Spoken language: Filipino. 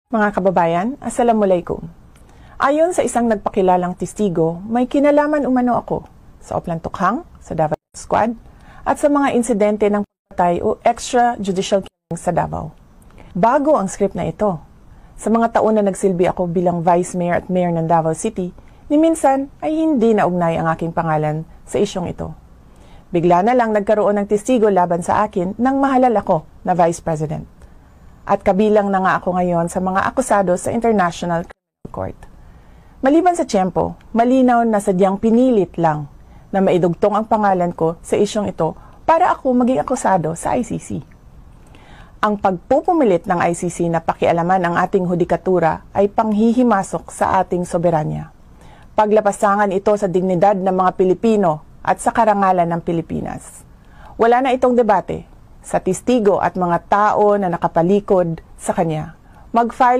Mga kababayan, Assalamualaikum. Ayon sa isang nagpakilalang testigo, may kinalaman umano ako sa Oplan Tukhang, sa Davao Squad, at sa mga insidente ng pagpatay o extrajudicial killing sa Davao. Bago ang script na ito. Sa mga taon na nagsilbi ako bilang Vice Mayor at Mayor ng Davao City, ni minsan ay hindi naugnay ang aking pangalan sa isyong ito. Bigla na lang nagkaroon ng testigo laban sa akin nang mahalal ako na Vice President. At kabilang na nga ako ngayon sa mga akusado sa International Criminal Court. Maliban sa tiyempo, malinaw na sadyang pinilit lang na maidugtong ang pangalan ko sa isyong ito para ako maging akusado sa ICC. Ang pagpupumilit ng ICC na pakialaman ang ating hudikatura ay panghihimasok sa ating soberanya. Paglapasangan ito sa dignidad ng mga Pilipino at sa karangalan ng Pilipinas. Wala na itong debate sa testigo at mga tao na nakapalikod sa kanya. Mag-file